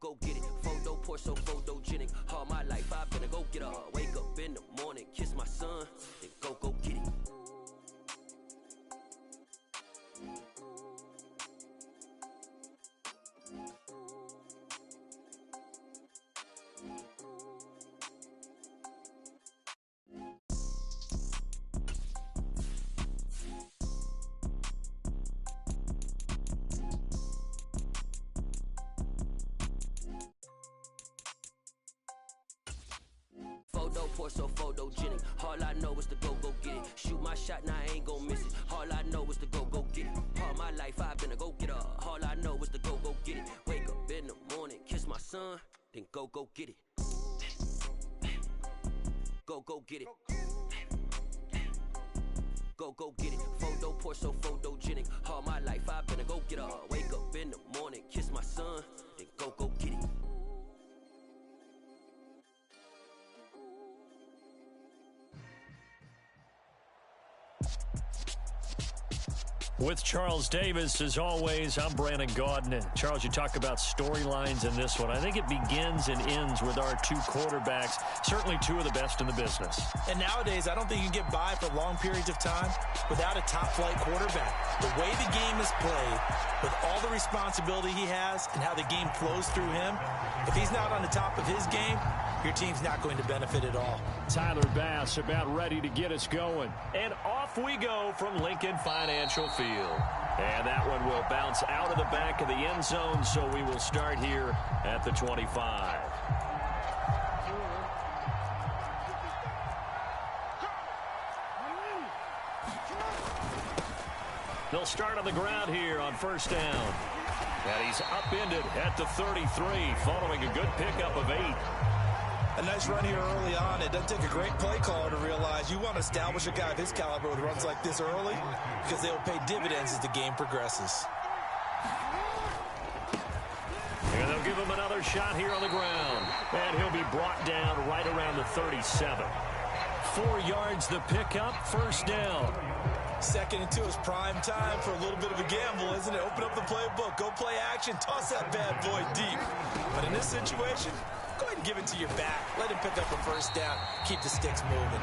go get it. Photo poor, so photogenic. All my life I've been a go get up. Wake up in the morning, kiss my son, then go get it. Photo poor, so photogenic. All I know is to go get it. Shoot my shot, now I ain't gon' miss it. All I know is to go get it. All my life I've been a go getter. All I know is to go get it. Wake up in the morning, kiss my son, then go get it. Go get it. Go get it. Photo poor, so photogenic. All my life I've been a go getter. Wake up in the morning, kiss my son, then go get it. With Charles Davis, as always, I'm Brandon Gaudin. And Charles, you talk about storylines in this one. I think it begins and ends with our two quarterbacks, certainly two of the best in the business. And nowadays, I don't think you can get by for long periods of time without a top-flight quarterback. The way the game is played, with all the responsibility he has and how the game flows through him, if he's not on the top of his game, your team's not going to benefit at all. Tyler Bass about ready to get us going. And off we go from Lincoln Financial Field. And that one will bounce out of the back of the end zone, so we will start here at the 25. They'll start on the ground here on first down. And he's upended at the 33 following a good pickup of 8. A nice run here early on. It doesn't take a great play caller to realize you want to establish a guy of his caliber with runs like this early because they will pay dividends as the game progresses. And they'll give him another shot here on the ground. And he'll be brought down right around the 37. 4 yards the pickup, first down. 2nd and 2 is prime time for a little bit of a gamble, isn't it? Open up the playbook, go play action, toss that bad boy deep. But in this situation, go ahead and give it to your back. Let him pick up a first down. Keep the sticks moving.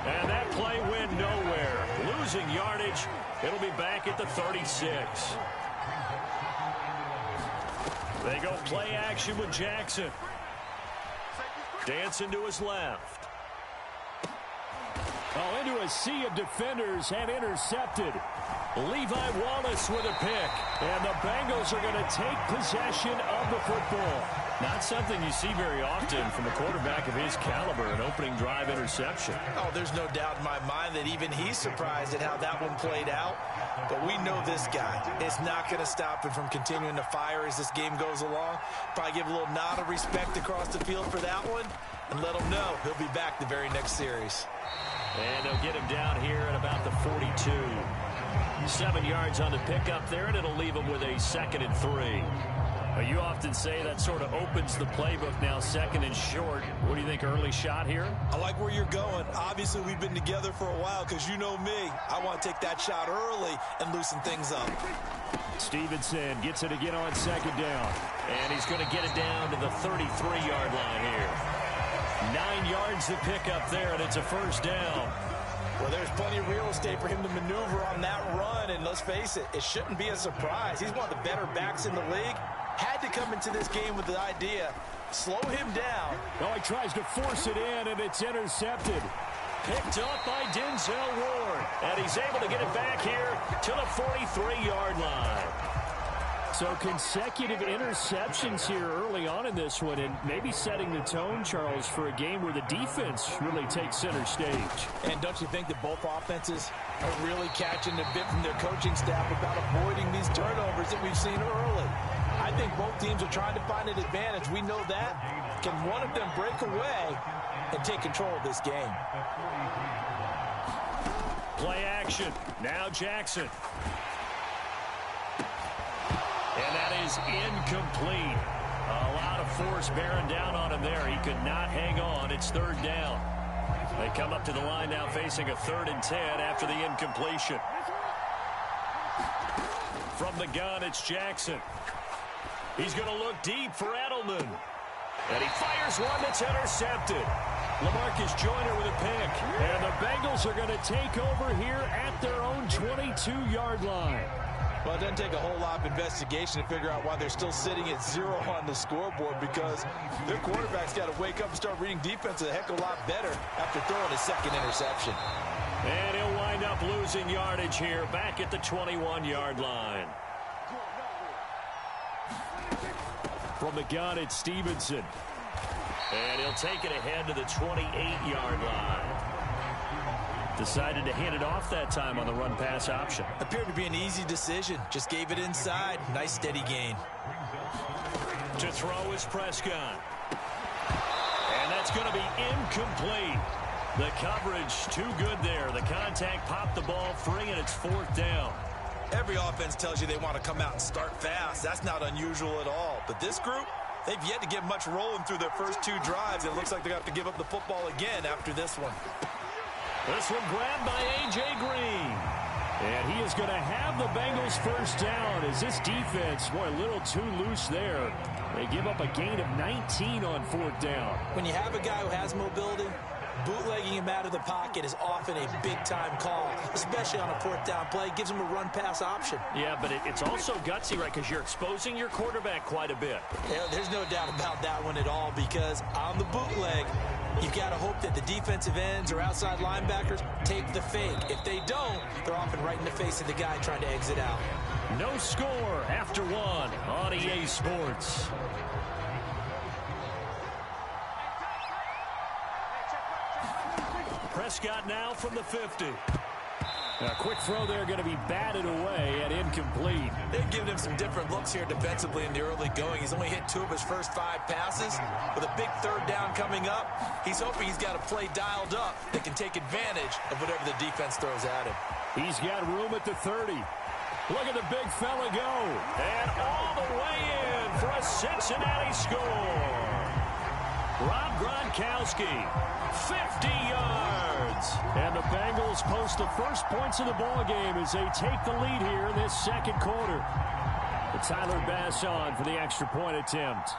And that play went nowhere. Losing yardage. It'll be back at the 36. They go play action with Jackson. Dancing to his left. Oh, into a sea of defenders and intercepted. Levi Wallace with a pick. And the Bengals are going to take possession of the football. Not something you see very often from a quarterback of his caliber, an opening drive interception. Oh, there's no doubt in my mind that even he's surprised at how that one played out. But we know this guy. It's not going to stop him from continuing to fire as this game goes along. Probably give a little nod of respect across the field for that one and let him know he'll be back the very next series. And they'll get him down here at about the 42. 7 yards on the pickup there, and it'll leave him with a 2nd and 3. Well, you often say that sort of opens the playbook now, 2nd and short. What do you think, early shot here? I like where you're going. Obviously, we've been together for a while because you know me. I want to take that shot early and loosen things up. Stevenson gets it again on 2nd down. And he's going to get it down to the 33-yard line here. 9 yards to pick up there, and it's a first down. Well, there's plenty of real estate for him to maneuver on that run, and let's face it, it shouldn't be a surprise. He's one of the better backs in the league. Had to come into this game with the idea, slow him down. Oh, he tries to force it in, and it's intercepted. Picked up by Denzel Ward, and he's able to get it back here to the 43-yard line. So consecutive interceptions here early on in this one, and maybe setting the tone, Charles, for a game where the defense really takes center stage. And don't you think that both offenses are really catching a bit from their coaching staff about avoiding these turnovers that we've seen early? I think both teams are trying to find an advantage. We know that. Can one of them break away and take control of this game? Play action. Now Jackson. And that is incomplete. A lot of force bearing down on him there. He could not hang on. It's 3rd down. They come up to the line now facing a 3rd and 10 after the incompletion. From the gun, it's Jackson. He's going to look deep for Edelman. And he fires one that's intercepted. LaMarcus Joyner with a pick. And the Bengals are going to take over here at their own 22-yard line. Well, it doesn't take a whole lot of investigation to figure out why they're still sitting at 0 on the scoreboard, because their quarterback's got to wake up and start reading defense a heck of a lot better after throwing his second interception. And he'll wind up losing yardage here back at the 21-yard line. From the gun, it's Stevenson. And he'll take it ahead to the 28-yard line. Decided to hand it off that time on the run-pass option. Appeared to be an easy decision. Just gave it inside. Nice steady gain. To throw is Prescott. And that's going to be incomplete. The coverage too good there. The contact popped the ball free, and it's 4th down. Every offense tells you they want to come out and start fast. That's not unusual at all. But this group, they've yet to get much rolling through their first 2 drives. It looks like they're going to have to give up the football again after this one. This one grabbed by A.J. Green. And he is going to have the Bengals first down as this defense, boy, a little too loose there. They give up a gain of 19 on 4th down. When you have a guy who has mobility, bootlegging him out of the pocket is often a big-time call, especially on a 4th down play. It gives him a run-pass option. Yeah, but it's also gutsy, right, because you're exposing your quarterback quite a bit. Yeah, there's no doubt about that one at all, because on the bootleg, you've got to hope that the defensive ends or outside linebackers take the fake. If they don't, they're often right in the face of the guy trying to exit out. No score after 1 on EA Sports. Prescott now from the 50. A quick throw there going to be batted away and incomplete. They've given him some different looks here defensively in the early going. He's only hit 2 of his first 5 passes. With a big 3rd down coming up, he's hoping he's got a play dialed up that can take advantage of whatever the defense throws at him. He's got room at the 30. Look at the big fella go. And all the way in for a Cincinnati score. Rob Gronkowski, 50 yards. And the Bengals post the first points of the ball game as they take the lead here in this second quarter. But Tyler Bass on for the extra point attempt.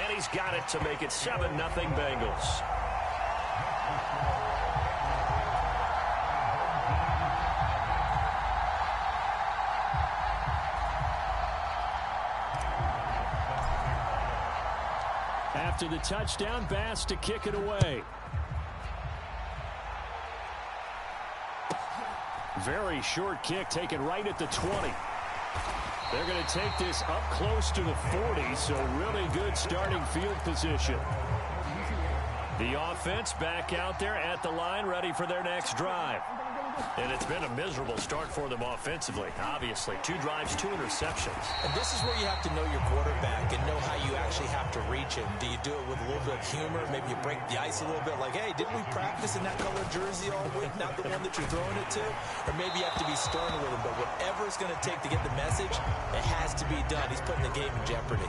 And he's got it to make it 7-0 Bengals. After the touchdown, Bass to kick it away. Very short kick taken right at the 20. They're going to take this up close to the 40, so really good starting field position. The offense back out there at the line, ready for their next drive. And it's been a miserable start for them offensively, obviously. 2 drives, 2 interceptions. And this is where you have to know your quarterback and know how you actually have to reach him. Do you do it with a little bit of humor? Maybe you break the ice a little bit, like, hey, didn't we practice in that color jersey all week, not the one that you're throwing it to? Or maybe you have to be stern with him. But whatever it's going to take to get the message, it has to be done. He's putting the game in jeopardy.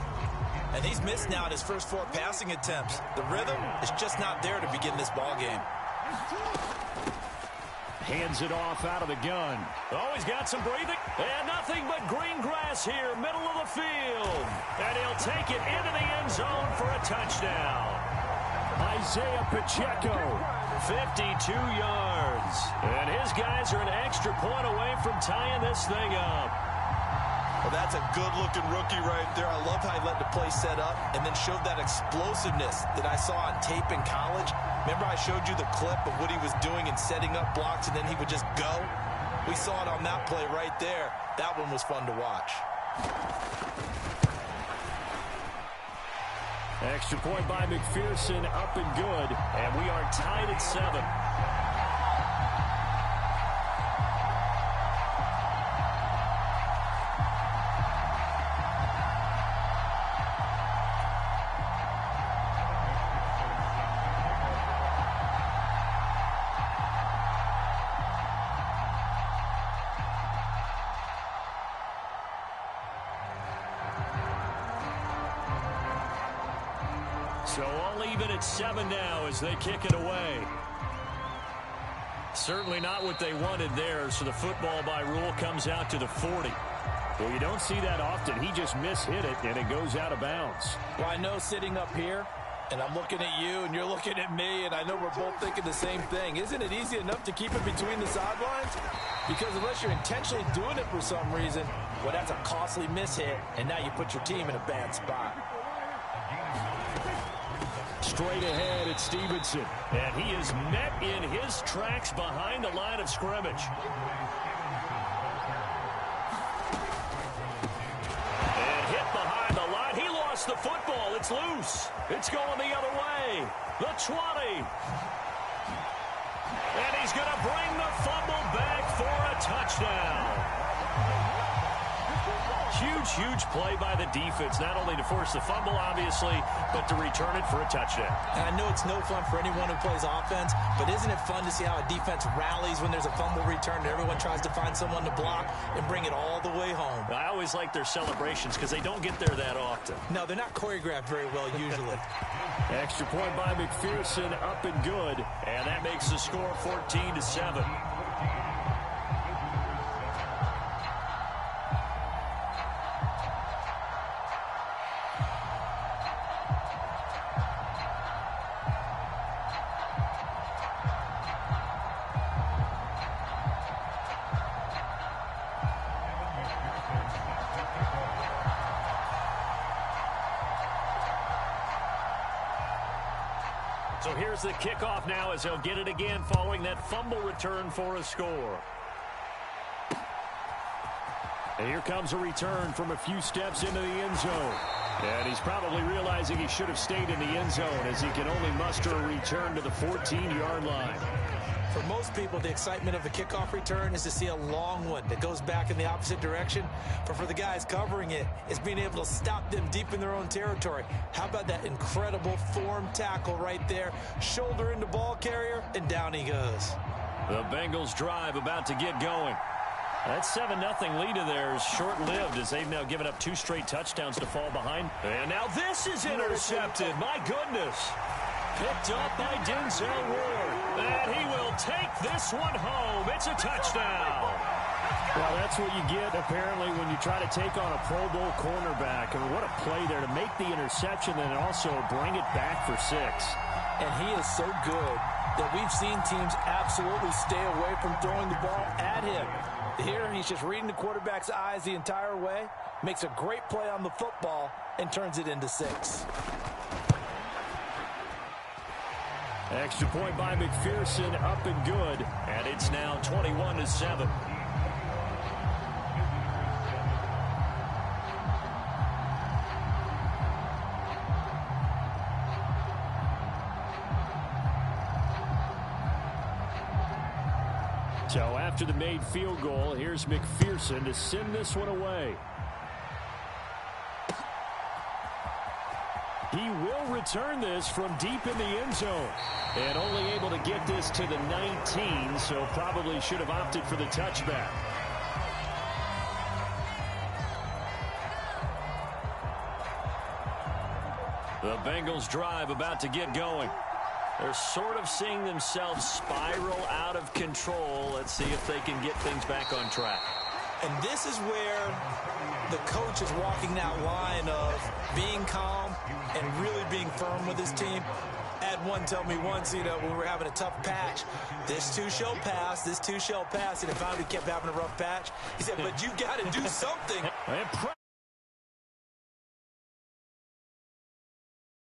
And he's missed now in his first 4 passing attempts. The rhythm is just not there to begin this ball game. Hands it off out of the gun. Oh, he's got some breathing. And nothing but green grass here, middle of the field. And he'll take it into the end zone for a touchdown. Isaiah Pacheco, 52 yards. And his guys are an extra point away from tying this thing up. Well, that's a good-looking rookie right there. I love how he let the play set up and then showed that explosiveness that I saw on tape in college. Remember I showed you the clip of what he was doing and setting up blocks, and then he would just go? We saw it on that play right there. That one was fun to watch. Extra point by McPherson, up and good. And we are tied at 7. So all even at 7 now as they kick it away. Certainly not what they wanted there, so the football by rule comes out to the 40. Well, you don't see that often. He just mishit it, and it goes out of bounds. Well, I know sitting up here, and I'm looking at you, and you're looking at me, and I know we're both thinking the same thing. Isn't it easy enough to keep it between the sidelines? Because unless you're intentionally doing it for some reason, well, that's a costly mishit, and now you put your team in a bad spot. Straight ahead, it's Stevenson. And he is met in his tracks behind the line of scrimmage. And hit behind the line. He lost the football. It's loose. It's going the other way. The 20. And he's going to bring the fumble back for a touchdown. Huge play by the defense, not only to force the fumble, obviously, but to return it for a touchdown. And I know it's no fun for anyone who plays offense, but isn't it fun to see how a defense rallies when there's a fumble return and everyone tries to find someone to block and bring it all the way home? I always like their celebrations because they don't get there that often. No, they're not choreographed very well usually. Extra point by McPherson, up and good, and that makes the score 14-7. So here's the kickoff now as he'll get it again following that fumble return for a score. And here comes a return from a few steps into the end zone. And he's probably realizing he should have stayed in the end zone as he can only muster a return to the 14-yard line. For most people, the excitement of a kickoff return is to see a long one that goes back in the opposite direction. But for the guys covering it, it's being able to stop them deep in their own territory. How about that incredible form tackle right there? Shoulder into ball carrier, and down he goes. The Bengals drive about to get going. That 7-0 lead of theirs short-lived as they've now given up 2 straight touchdowns to fall behind. And now this is intercepted. My goodness. Picked up by Denzel Ward. And he will take this one home. It's a touchdown. Well, that's what you get, apparently, when you try to take on a Pro Bowl cornerback. I mean, what a play there to make the interception and also bring it back for 6. And he is so good that we've seen teams absolutely stay away from throwing the ball at him. Here, he's just reading the quarterback's eyes the entire way, makes a great play on the football, and turns it into 6. Extra point by McPherson, up and good, and it's now 21-7. So after the made field goal, here's McPherson to send this one away. He will return this from deep in the end zone. And only able to get this to the 19, so probably should have opted for the touchback. The Bengals drive about to get going. They're sort of seeing themselves spiral out of control. Let's see if they can get things back on track. And this is where the coach is walking that line of being calm and really being firm with his team. I had one tell me once, when we were having a tough patch, this too shall pass, this too shall pass. And if I kept having a rough patch, he said, but you got to do something.